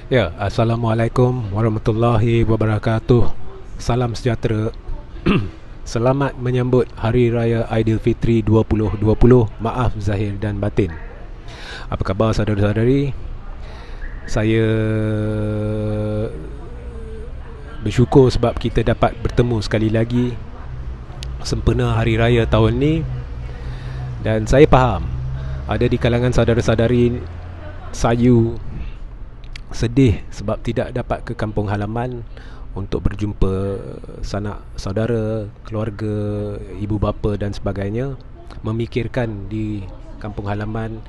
Ya, Assalamualaikum warahmatullahi wabarakatuh. Salam sejahtera. Selamat menyambut Hari Raya Aidilfitri 2020. Maaf zahir dan batin. Apa khabar saudara-saudari? Saya bersyukur sebab kita dapat bertemu sekali lagi sempena Hari Raya tahun ni. Dan saya faham ada di kalangan saudara-saudari sayu sedih sebab tidak dapat ke kampung halaman untuk berjumpa sanak saudara, keluarga, ibu bapa dan sebagainya. Memikirkan di kampung halaman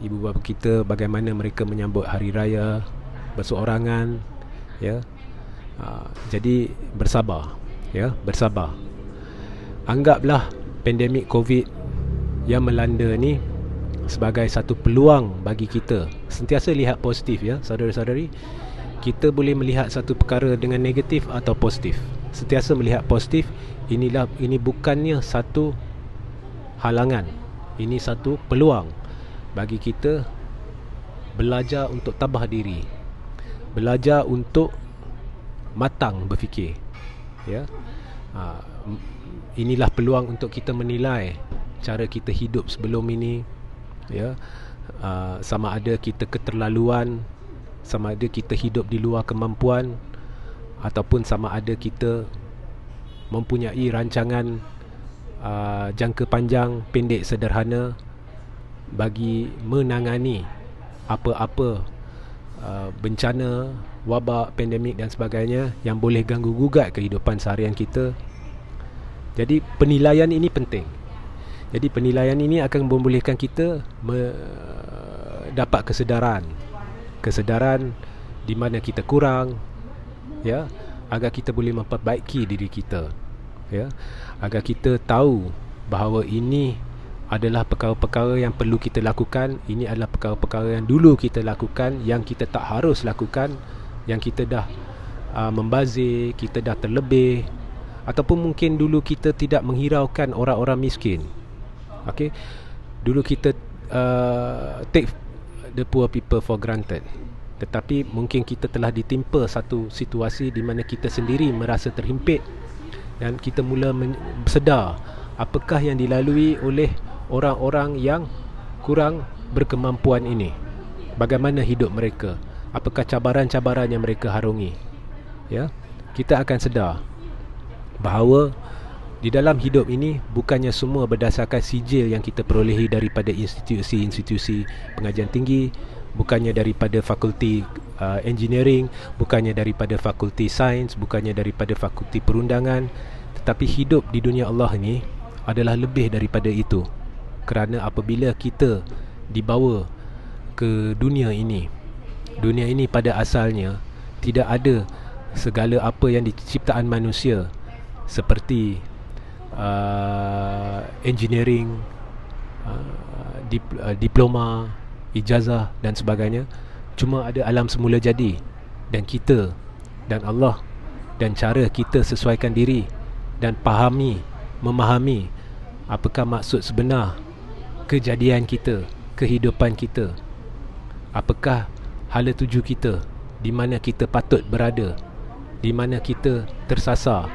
ibu bapa kita bagaimana mereka menyambut hari raya berseorangan, ya. Jadi bersabar, ya, bersabar. Anggaplah pandemik Covid yang melanda ni sebagai satu peluang bagi kita. Sentiasa lihat positif, ya saudara-saudari. Kita boleh melihat satu perkara dengan negatif atau positif. Sentiasa melihat positif. Ini bukannya satu halangan. Ini satu peluang bagi kita belajar untuk tabah diri, belajar untuk matang berfikir, ya. Inilah peluang untuk kita menilai cara kita hidup sebelum ini, ya. Sama ada kita keterlaluan, sama ada kita hidup di luar kemampuan, ataupun sama ada kita mempunyai rancangan jangka panjang, pendek, sederhana bagi menangani apa-apa bencana, wabak, pandemik dan sebagainya yang boleh ganggu gugat kehidupan seharian kita. Jadi penilaian ini penting. Jadi penilaian ini akan membolehkan kita dapat kesedaran di mana kita kurang, ya, agar kita boleh memperbaiki diri kita, ya, agar kita tahu bahawa ini adalah perkara-perkara yang perlu kita lakukan, ini adalah perkara-perkara yang dulu kita lakukan, yang kita tak harus lakukan, yang kita dah membazir, kita dah terlebih, ataupun mungkin dulu kita tidak menghiraukan orang-orang miskin. Okay, dulu kita take the poor people for granted. Tetapi mungkin kita telah ditimpa satu situasi di mana kita sendiri merasa terhimpit, dan kita mula sedar apakah yang dilalui oleh orang-orang yang kurang berkemampuan ini. Bagaimana hidup mereka, apakah cabaran-cabaran yang mereka harungi, ya. Kita akan sedar bahawa di dalam hidup ini bukannya semua berdasarkan sijil yang kita perolehi daripada institusi-institusi pengajian tinggi, bukannya daripada fakulti engineering, bukannya daripada fakulti sains, bukannya daripada fakulti perundangan. Tetapi hidup di dunia Allah ini adalah lebih daripada itu. Kerana apabila kita dibawa ke dunia ini pada asalnya tidak ada segala apa yang diciptaan manusia seperti engineering, diploma, ijazah dan sebagainya. Cuma ada alam semula jadi, dan kita dan Allah, dan cara kita sesuaikan diri dan memahami apakah maksud sebenar kejadian kita, kehidupan kita, apakah hala tuju kita, di mana kita patut berada, di mana kita tersasar.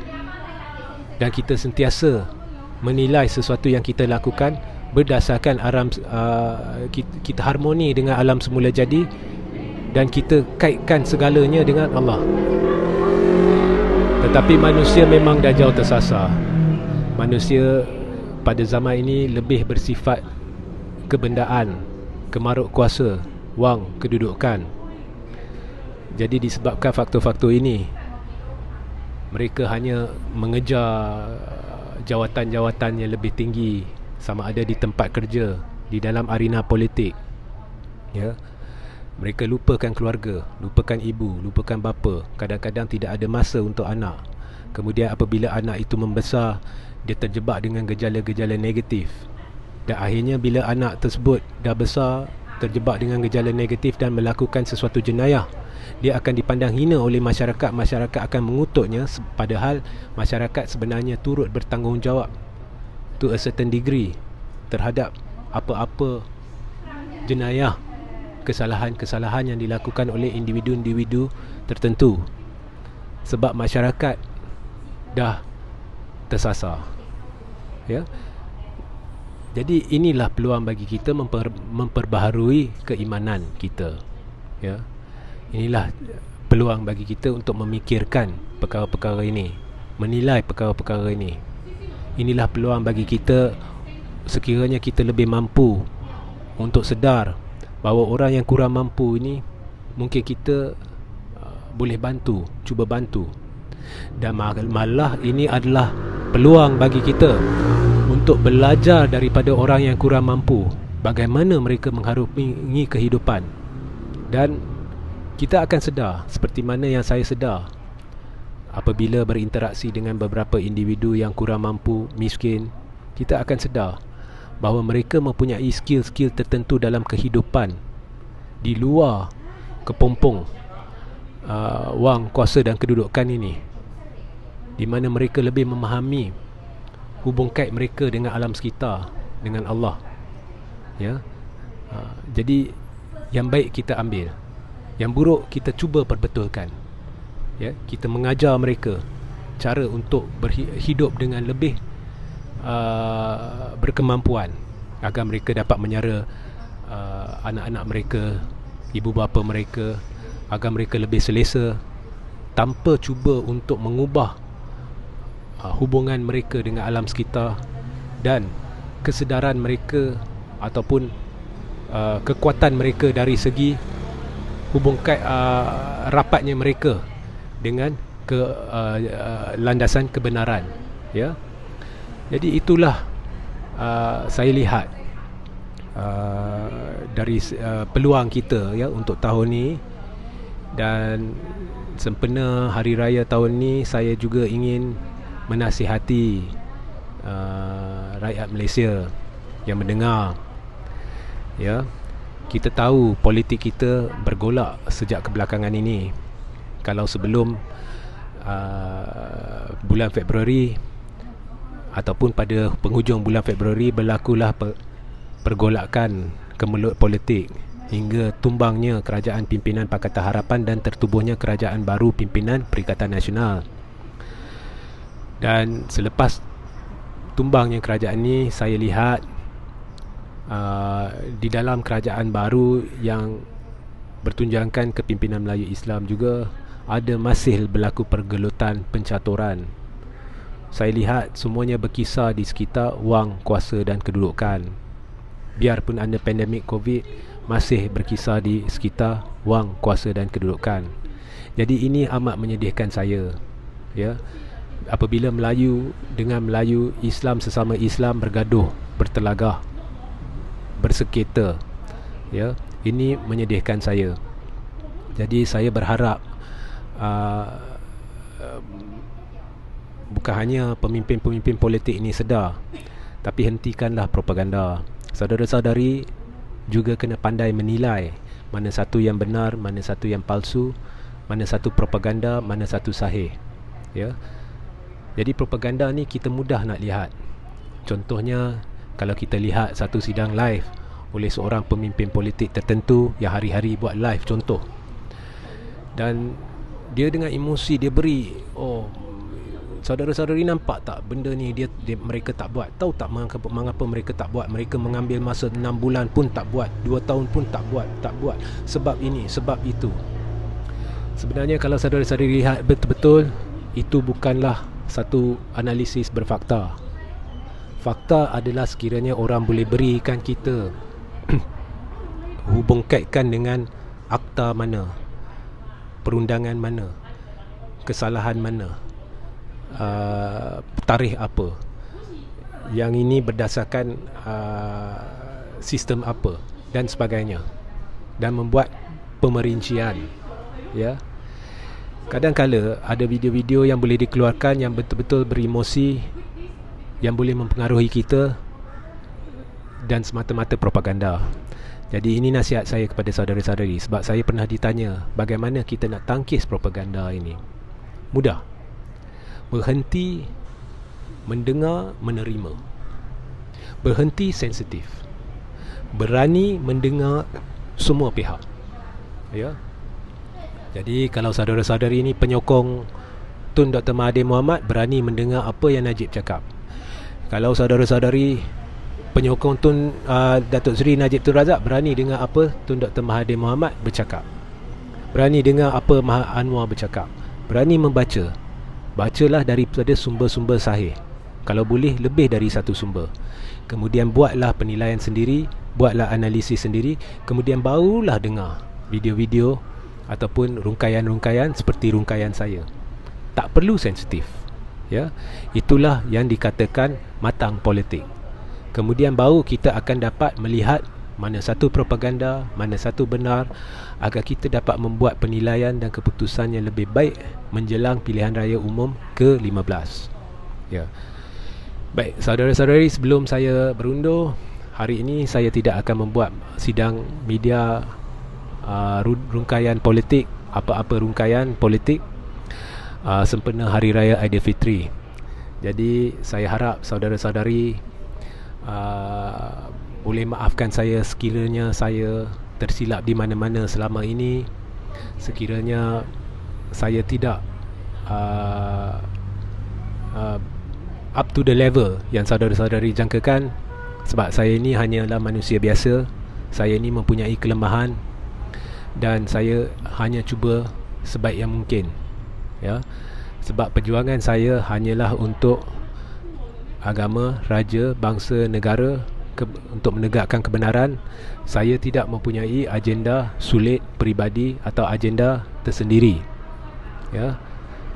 Dan kita sentiasa menilai sesuatu yang kita lakukan berdasarkan kita harmoni dengan alam semula jadi, dan kita kaitkan segalanya dengan Allah. Tetapi manusia memang dah jauh tersasar. Manusia pada zaman ini lebih bersifat kebendaan, kemaruk kuasa, wang, kedudukan. Jadi disebabkan faktor-faktor ini, mereka hanya mengejar jawatan-jawatan yang lebih tinggi, sama ada di tempat kerja, di dalam arena politik, ya. Mereka lupakan keluarga, lupakan ibu, lupakan bapa. Kadang-kadang tidak ada masa untuk anak. Kemudian apabila anak itu membesar, dia terjebak dengan gejala-gejala negatif. Dan akhirnya bila anak tersebut dah besar, terjebak dengan gejala negatif dan melakukan sesuatu jenayah, dia akan dipandang hina oleh masyarakat. Masyarakat akan mengutuknya, padahal masyarakat sebenarnya turut bertanggungjawab to a certain degree terhadap apa-apa jenayah kesalahan-kesalahan yang dilakukan oleh individu-individu tertentu, sebab masyarakat dah tersasar. Ya. Jadi inilah peluang bagi kita memperbaharui keimanan kita. Ya. Inilah peluang bagi kita untuk memikirkan perkara-perkara ini, menilai perkara-perkara ini. Inilah peluang bagi kita sekiranya kita lebih mampu untuk sedar bahawa orang yang kurang mampu ini mungkin kita boleh bantu, cuba bantu. Dan malah ini adalah peluang bagi kita untuk belajar daripada orang yang kurang mampu, bagaimana mereka mengharungi kehidupan. Dan kita akan sedar, seperti mana yang saya sedar apabila berinteraksi dengan beberapa individu yang kurang mampu, miskin, kita akan sedar bahawa mereka mempunyai skill-skill tertentu dalam kehidupan di luar kepompong wang, kuasa dan kedudukan ini, di mana mereka lebih memahami hubung kait mereka dengan alam sekitar, dengan Allah. Ya. Jadi yang baik kita ambil, yang buruk kita cuba perbetulkan. Ya, kita mengajar mereka cara untuk berhidup dengan lebih berkemampuan agar mereka dapat menyara anak-anak mereka, ibu bapa mereka, agar mereka lebih selesa, tanpa cuba untuk mengubah hubungan mereka dengan alam sekitar dan kesedaran mereka ataupun kekuatan mereka dari segi hubung kait rapatnya mereka dengan landasan kebenaran. Ya. Jadi itulah saya lihat dari peluang kita, ya, untuk tahun ni. Dan sempena hari raya tahun ni, saya juga ingin menasihati rakyat Malaysia yang mendengar. Ya, kita tahu politik kita bergolak sejak kebelakangan ini. Kalau sebelum bulan Februari ataupun pada penghujung bulan Februari berlakulah pergolakan kemelut politik hingga tumbangnya kerajaan pimpinan Pakatan Harapan dan tertubuhnya kerajaan baru pimpinan Perikatan Nasional. Dan selepas tumbangnya kerajaan ini, saya lihat di dalam kerajaan baru yang bertunjangkan kepimpinan Melayu Islam juga ada masih berlaku pergelutan pencaturan. Saya lihat semuanya berkisar di sekitar wang, kuasa dan kedudukan. Biarpun ada pandemik COVID, masih berkisar di sekitar wang, kuasa dan kedudukan. Jadi ini amat menyedihkan saya. Ya, apabila Melayu dengan Melayu, Islam sesama Islam bergaduh, bertelagah, bersengketa. Ya, ini menyedihkan saya. Jadi saya berharap bukan hanya pemimpin-pemimpin politik ini sedar, tapi hentikanlah propaganda. Saudara-saudari juga kena pandai menilai mana satu yang benar, mana satu yang palsu, mana satu propaganda, mana satu sahih. Ya. Jadi propaganda ni kita mudah nak lihat. Contohnya, kalau kita lihat satu sidang live oleh seorang pemimpin politik tertentu yang hari-hari buat live contoh, dan dia dengan emosi dia beri, oh, saudara-saudari nampak tak benda ni mereka tak buat. Tahu tak mengapa mereka tak buat? Mereka mengambil masa 6 bulan pun tak buat, 2 tahun pun tak buat. Sebab ini, sebab itu. Sebenarnya kalau saudara-saudari lihat betul-betul, itu bukanlah satu analisis berfakta. Fakta adalah sekiranya orang boleh berikan kita hubung kaitkan dengan akta mana, perundangan mana, kesalahan mana, tarikh apa, yang ini berdasarkan sistem apa dan sebagainya, dan membuat pemerincian. Ya, kadang-kala ada video-video yang boleh dikeluarkan yang betul-betul beremosi, yang boleh mempengaruhi kita, dan semata-mata propaganda. Jadi ini nasihat saya kepada saudara-saudari, sebab saya pernah ditanya bagaimana kita nak tangkis propaganda ini. Mudah. Berhenti mendengar, menerima. Berhenti sensitif. Berani mendengar semua pihak. Ya. Jadi kalau saudara-saudari ini penyokong Tun Dr. Mahathir Mohamad, berani mendengar apa yang Najib cakap. Kalau saudara-saudari penyokong Tun Datuk Seri Najib Tun Razak, berani dengar apa Tun Dr. Mahathir Mohamad bercakap. Berani dengar apa Maha Anwar bercakap. Berani membaca. Bacalah daripada sumber-sumber sahih. Kalau boleh lebih dari satu sumber. Kemudian buatlah penilaian sendiri, buatlah analisis sendiri, kemudian barulah dengar video-video ataupun rungkaian-rungkaian seperti rungkaian saya. Tak perlu sensitif. Ya, itulah yang dikatakan matang politik. Kemudian baru kita akan dapat melihat mana satu propaganda, mana satu benar, agar kita dapat membuat penilaian dan keputusan yang lebih baik menjelang pilihan raya umum ke-15. Ya. Baik, saudara-saudari, sebelum saya berundur, hari ini saya tidak akan membuat sidang media rungkaian politik, apa-apa rungkaian politik sempena Hari Raya Aidilfitri. Jadi saya harap saudara-saudari boleh maafkan saya sekiranya saya tersilap di mana-mana selama ini, sekiranya saya tidak up to the level yang saudara-saudari jangkakan, sebab saya ini hanyalah manusia biasa. Saya ini mempunyai kelemahan dan saya hanya cuba sebaik yang mungkin. Ya, sebab perjuangan saya hanyalah untuk agama, raja, bangsa, negara, untuk menegakkan kebenaran. Saya tidak mempunyai agenda sulit peribadi atau agenda tersendiri. Ya,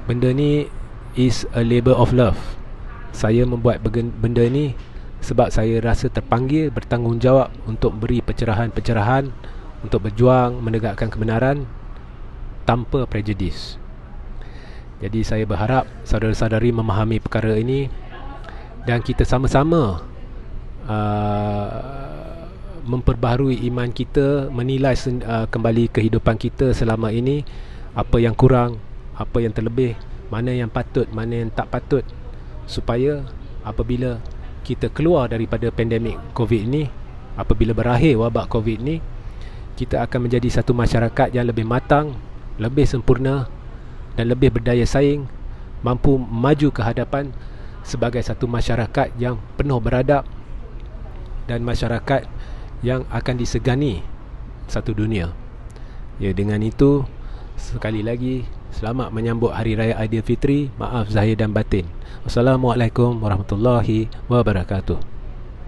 benda ni is a labor of love. Saya membuat benda ni sebab saya rasa terpanggil, bertanggungjawab untuk beri pencerahan-pencerahan, untuk berjuang menegakkan kebenaran tanpa prejudis. Jadi saya berharap saudara-saudari memahami perkara ini dan kita sama-sama memperbaharui iman kita, menilai kembali kehidupan kita selama ini, apa yang kurang, apa yang terlebih, mana yang patut, mana yang tak patut, supaya apabila kita keluar daripada pandemik COVID ini, apabila berakhir wabak COVID ini, kita akan menjadi satu masyarakat yang lebih matang, lebih sempurna dan lebih berdaya saing, mampu maju ke hadapan sebagai satu masyarakat yang penuh beradab dan masyarakat yang akan disegani satu dunia. Ya, dengan itu sekali lagi selamat menyambut Hari Raya Aidilfitri. Maaf zahir dan batin. Wassalamualaikum warahmatullahi wabarakatuh.